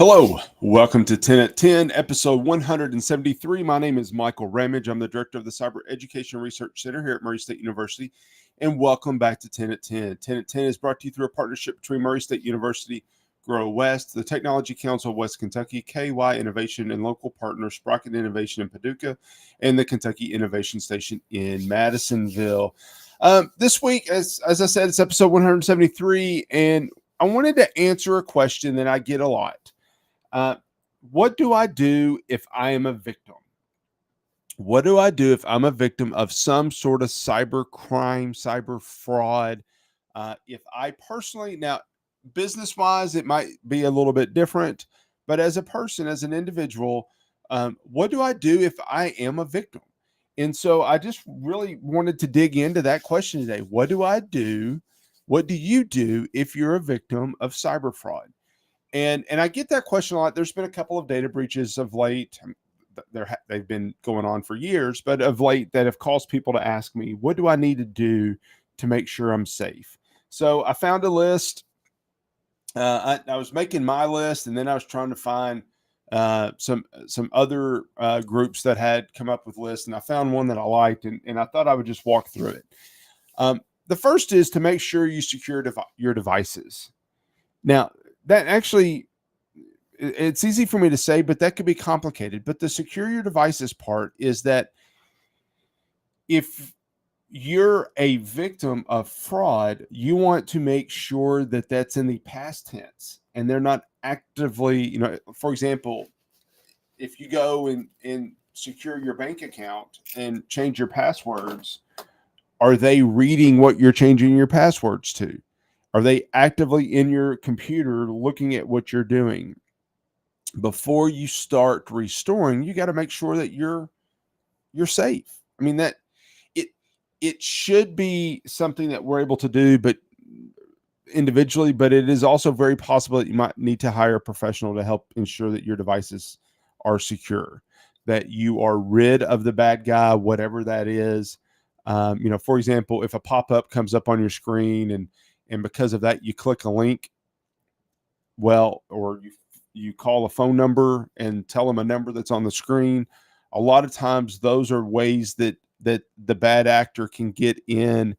Hello, welcome to 10 at 10, episode 173. My name is Michael Ramage. I'm the director of the Cyber Education Research Center here at Murray State University, and welcome back to 10 at 10. 10 at 10 is brought to you through a partnership between Murray State University, Grow West, the Technology Council of West Kentucky, KY Innovation, and local partner Sprocket Innovation in Paducah, and the Kentucky Innovation Station in Madisonville. This week, as I said, it's episode 173, and I wanted to answer a question that I get a lot. What do I do if I am a victim? What do I do if I'm a victim of some sort of cyber crime, cyber fraud? If I personally, now business wise, it might be a little bit different, but as a person, as an individual, what do I do if I am a victim? And so I just really wanted to dig into that question today. What do I do? What do you do if you're a victim of cyber fraud? And I get that question a lot. There's been a couple of data breaches of late. They've been going on for years, but of late that have caused people to ask me, what do I need to do to make sure I'm safe? So I found a list. I was making my list, and then I was trying to find some other groups that had come up with lists, and I found one that I liked, and I thought I would just walk through it. The first is to make sure you secure your devices. Now, that actually, it's easy for me to say, but that could be complicated. But the secure your devices part is that if you're a victim of fraud, you want to make sure that that's in the past tense and they're not actively, for example, if you go and secure your bank account and change your passwords, are they reading what you're changing your passwords to? Are they actively in your computer looking at what you're doing? Before you start restoring, you got to make sure that you're safe. I mean, that it should be something that we're able to do, but individually, but it is also very possible that you might need to hire a professional to help ensure that your devices are secure, that you are rid of the bad guy, whatever that is. For example, if a pop-up comes up on your screen and because of that, you click a link, or you call a phone number and tell them a number that's on the screen. A lot of times those are ways that the bad actor can get in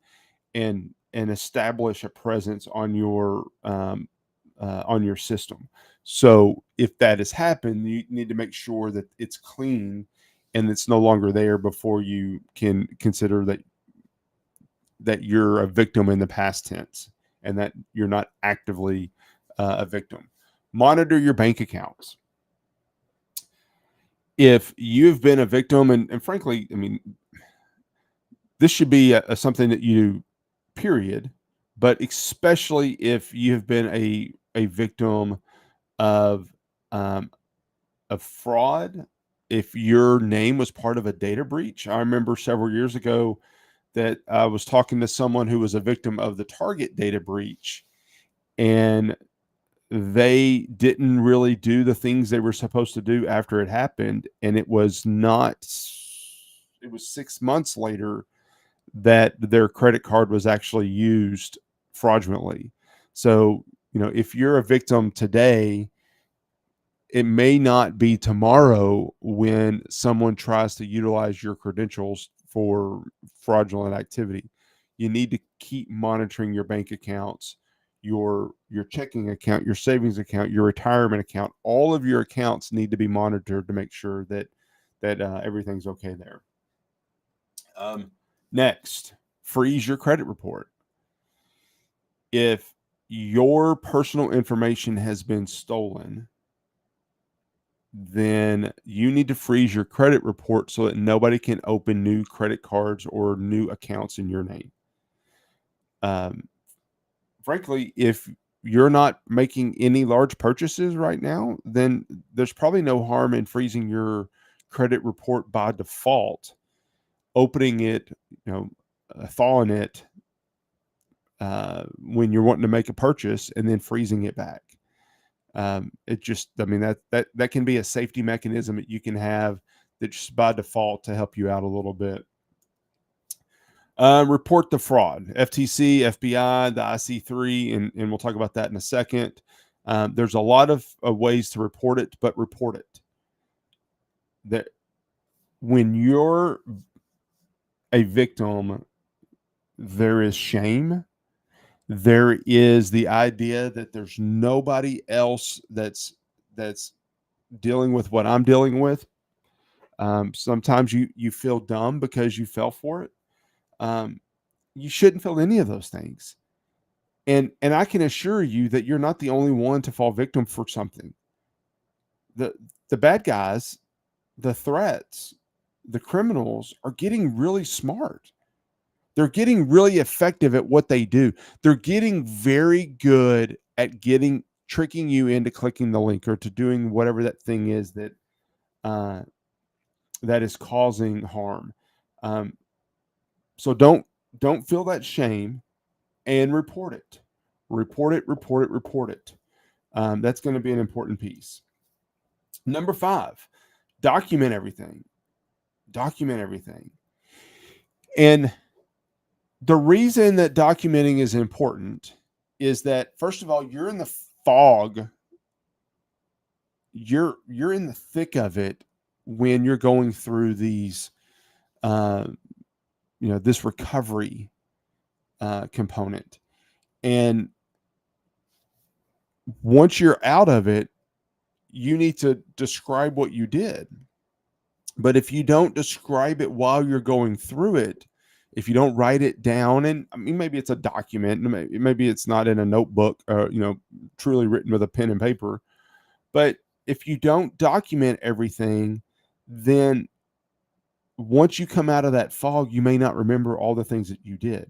and establish a presence on your system. So if that has happened, you need to make sure that it's clean and it's no longer there before you can consider that you're a victim in the past tense and that you're not actively a victim. Monitor your bank accounts. If you've been a victim, and frankly, I mean, this should be something that you do, period, but especially if you have been a victim of fraud, if your name was part of a data breach. I remember several years ago that I was talking to someone who was a victim of the Target data breach, and they didn't really do the things they were supposed to do after it happened. And it was 6 months later that their credit card was actually used fraudulently. So, if you're a victim today, it may not be tomorrow when someone tries to utilize your credentials for fraudulent activity. You need to keep monitoring your bank accounts, your checking account, your savings account, your retirement account. All of your accounts need to be monitored to make sure that everything's okay there. Next, freeze your credit report. If your personal information has been stolen, then you need to freeze your credit report so that nobody can open new credit cards or new accounts in your name. Frankly, if you're not making any large purchases right now, then there's probably no harm in freezing your credit report by default, opening it, thawing it when you're wanting to make a purchase, and then freezing it back. That can be a safety mechanism that you can have that just by default to help you out a little bit. Report the fraud. FTC, FBI, the IC3, and we'll talk about that in a second. There's a lot of ways to report it, but report it. That when you're a victim, there is shame. There is the idea that there's nobody else that's dealing with what I'm dealing with. Sometimes you feel dumb because you fell for it. Um, you shouldn't feel any of those things. And I can assure you that you're not the only one to fall victim for something. The bad guys, the threats, the criminals are getting really smart. They're getting really effective at what they do. They're getting very good at tricking you into clicking the link or to doing whatever that thing is that is causing harm. So don't feel that shame and report it. Report it. Report it. Report it. That's going to be an important piece. Number 5, document everything. Document everything. And the reason that documenting is important is that, first of all, you're in the fog. You're in the thick of it when you're going through these, this recovery component. And once you're out of it, you need to describe what you did. But if you don't describe it while you're going through it, if you don't write it down, and I mean, maybe it's a document, maybe it's not in a notebook, truly written with a pen and paper. But if you don't document everything, then once you come out of that fog, you may not remember all the things that you did.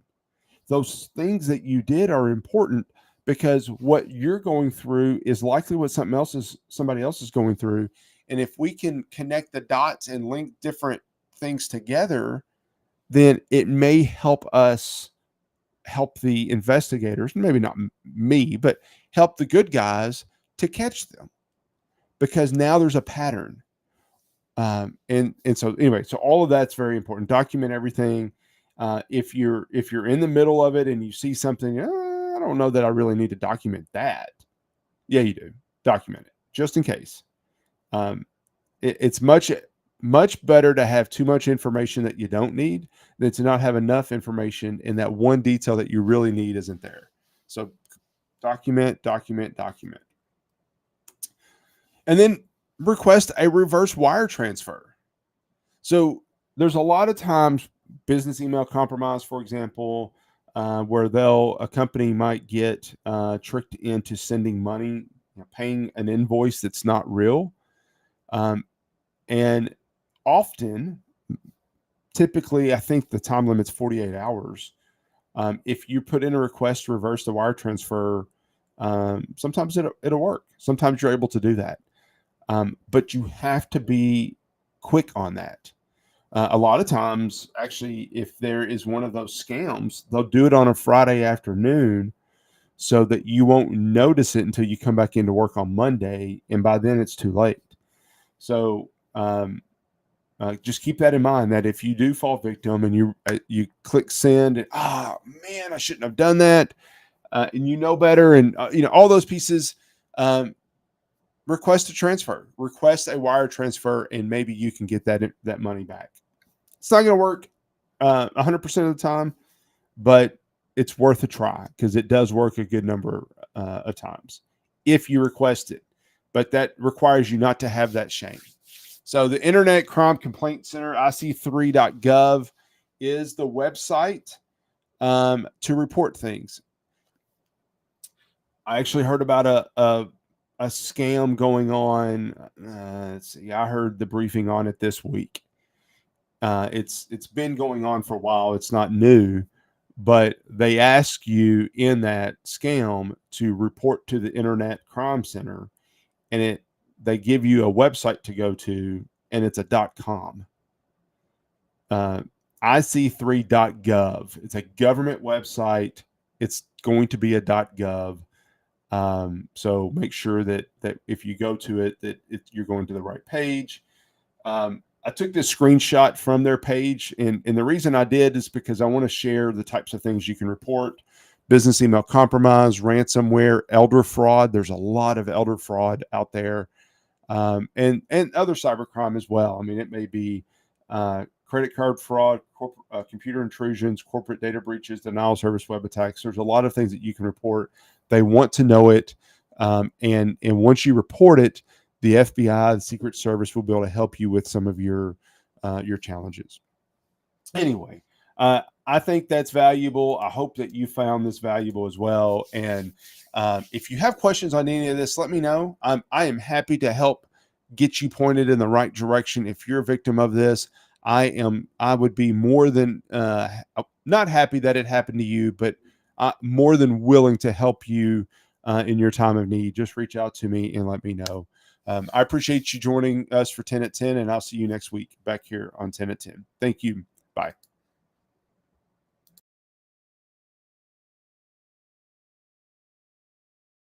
Those things that you did are important because what you're going through is likely what somebody else is going through. And if we can connect the dots and link different things together, then it may help us help the investigators, maybe not me, but help the good guys to catch them, because now there's a pattern. And so anyway, so all of that's very important. Document everything. If you're in the middle of it and you see something, I don't know that I really need to document that. Yeah, you do. Document it just in case. It's much better to have too much information that you don't need than to not have enough information and that one detail that you really need isn't there. So document. And then request a reverse wire transfer. So there's a lot of times business email compromise, for example, where a company might get tricked into sending money, paying an invoice that's not real. And often, typically, I think the time limit's 48 hours. If you put in a request to reverse the wire transfer, sometimes it'll work. Sometimes you're able to do that. But you have to be quick on that. A lot of times, actually, if there is one of those scams, they'll do it on a Friday afternoon so that you won't notice it until you come back into work on Monday. And by then it's too late. So just keep that in mind, that if you do fall victim and you click send and, man, I shouldn't have done that. And you know better. And, all those pieces, request a wire transfer, and maybe you can get that money back. It's not going to work 100% of the time, but it's worth a try because it does work a good number of times if you request it. But that requires you not to have that shame. So the Internet Crime Complaint Center, IC3.gov, is the website to report things. I actually heard about a scam going on. Let's see. I heard the briefing on it this week. It's been going on for a while. It's not new, but they ask you in that scam to report to the Internet Crime Center, and they give you a website to go to, and it's a .com. IC3.gov. It's a government website. It's going to be a .gov. So make sure that if you go to it, that you're going to the right page. I took this screenshot from their page, and the reason I did is because I want to share the types of things you can report, business email compromise, ransomware, elder fraud. There's a lot of elder fraud out there, and other cybercrime as well. I mean, it may be credit card fraud, computer intrusions, corporate data breaches, denial of service, web attacks. There's a lot of things that you can report. They want to know it, and once you report it, the FBI, the Secret Service, will be able to help you with some of your challenges. Anyway, I think that's valuable. I hope that you found this valuable as well. And if you have questions on any of this, let me know. I am happy to help get you pointed in the right direction. If you're a victim of this, I would be more than not happy that it happened to you, but more than willing to help you in your time of need. Just reach out to me and let me know. I appreciate you joining us for 10 at 10, and I'll see you next week back here on 10 at 10. Thank you. Bye.